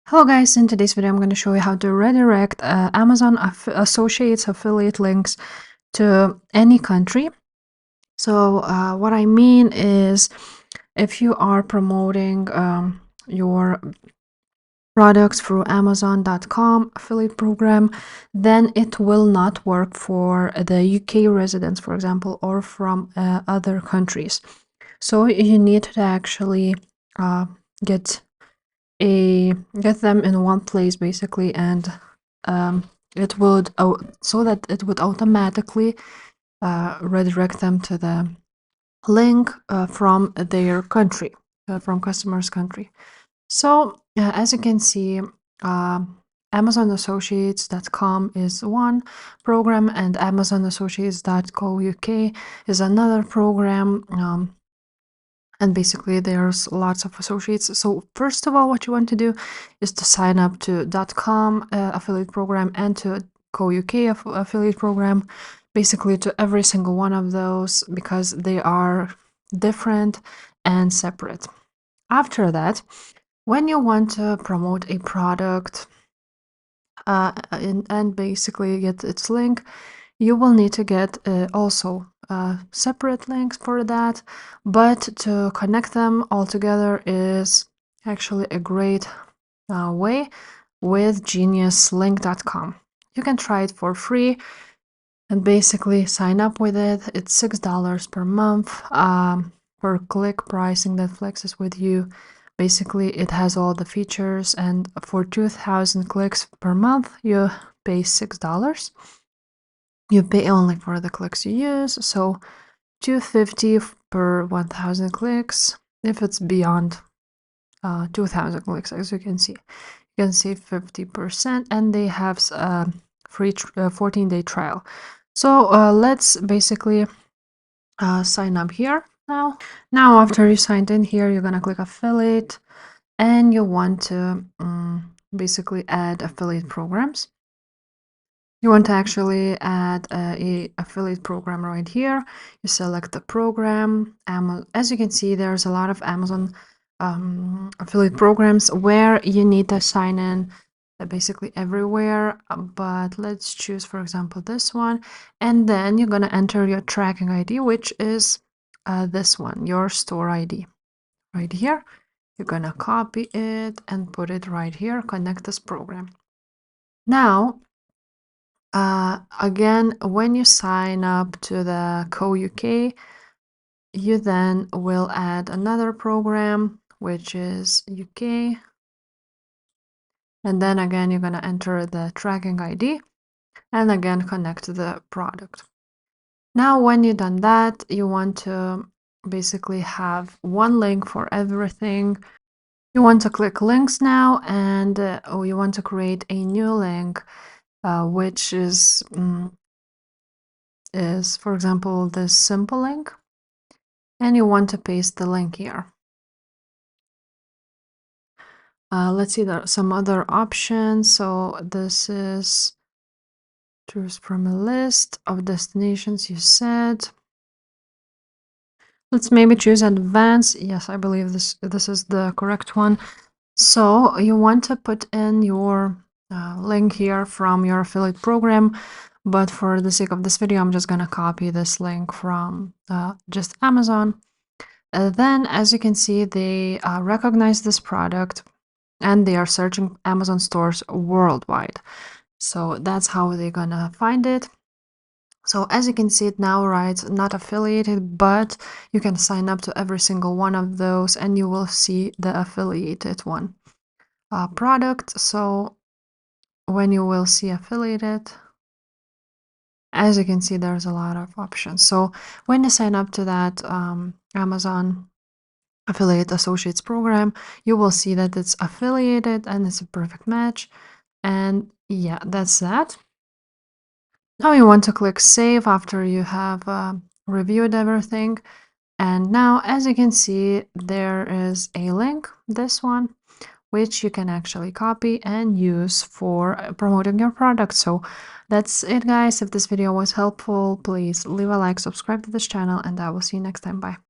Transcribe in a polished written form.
Hello guys, in today's video I'm going to show you how to redirect Amazon Associates affiliate links to any country. So what I mean is if you are promoting your products through Amazon.com affiliate program, then it will not work for the UK residents, for example, or from other countries. So you need to actually get them in one place basically, and it would so that it would automatically redirect them to the link from their country, from customer's country. So as you can see, AmazonAssociates.com is one program and AmazonAssociates.co.uk is another program. And basically there's lots of associates. So first of all, what you want to do is to sign up to .com affiliate program and to co.uk affiliate program, basically to every single one of those, because they are different and separate. After that, when you want to promote a product and basically get its link, you will need to get also separate links for that, but to connect them all together is actually a great way with geniuslink.com. You can try it for free and basically sign up with it. It's $6 per month per click pricing that flexes with you. Basically, it has all the features, and for 2,000 clicks per month, you pay $6. You pay only for the clicks you use, so $2.50 per 1,000 clicks. If it's beyond 2,000 clicks, as you can see, you can save 50%, and they have a free 14-day trial. So let's basically sign up here now. Now, after you signed in here, you're gonna click affiliate, and you want to basically add affiliate programs. You want to actually add a affiliate program right here. You select the program. As you can see, there's a lot of Amazon affiliate programs where you need to sign in basically everywhere, but let's choose, for example, this one, and then you're going to enter your tracking ID, which is this one, your store ID right here. You're going to copy it and put it right here, connect this program. Now again, when you sign up to the co.uk, you then will add another program, which is UK. And then again, you're going to enter the tracking ID and again connect to the product. Now, when you've done that, you want to basically have one link for everything. You want to click links now, and you want to create a new link, which is for example, this simple link, and you want to paste the link here. Let's see, there are some other options. So this is choose from a list of destinations you said. Let's maybe choose advanced. Yes, I believe this is the correct one. So you want to put in your link here from your affiliate program, but for the sake of this video, I'm just going to copy this link from just Amazon. Then, as you can see, they recognize this product and they are searching Amazon stores worldwide. So that's how they're gonna find it. So as you can see it now, right, not affiliated, but you can sign up to every single one of those and you will see the affiliated one product. So when you will see affiliated, as you can see, there's a lot of options. So when you sign up to that Amazon Affiliate Associates program, you will see that it's affiliated and it's a perfect match. And yeah, that's that. Now you want to click save after you have reviewed everything. And now, as you can see, there is a link, this one, which you can actually copy and use for promoting your product. So that's it, guys. If this video was helpful, please leave a like, subscribe to this channel, and I will see you next time. Bye.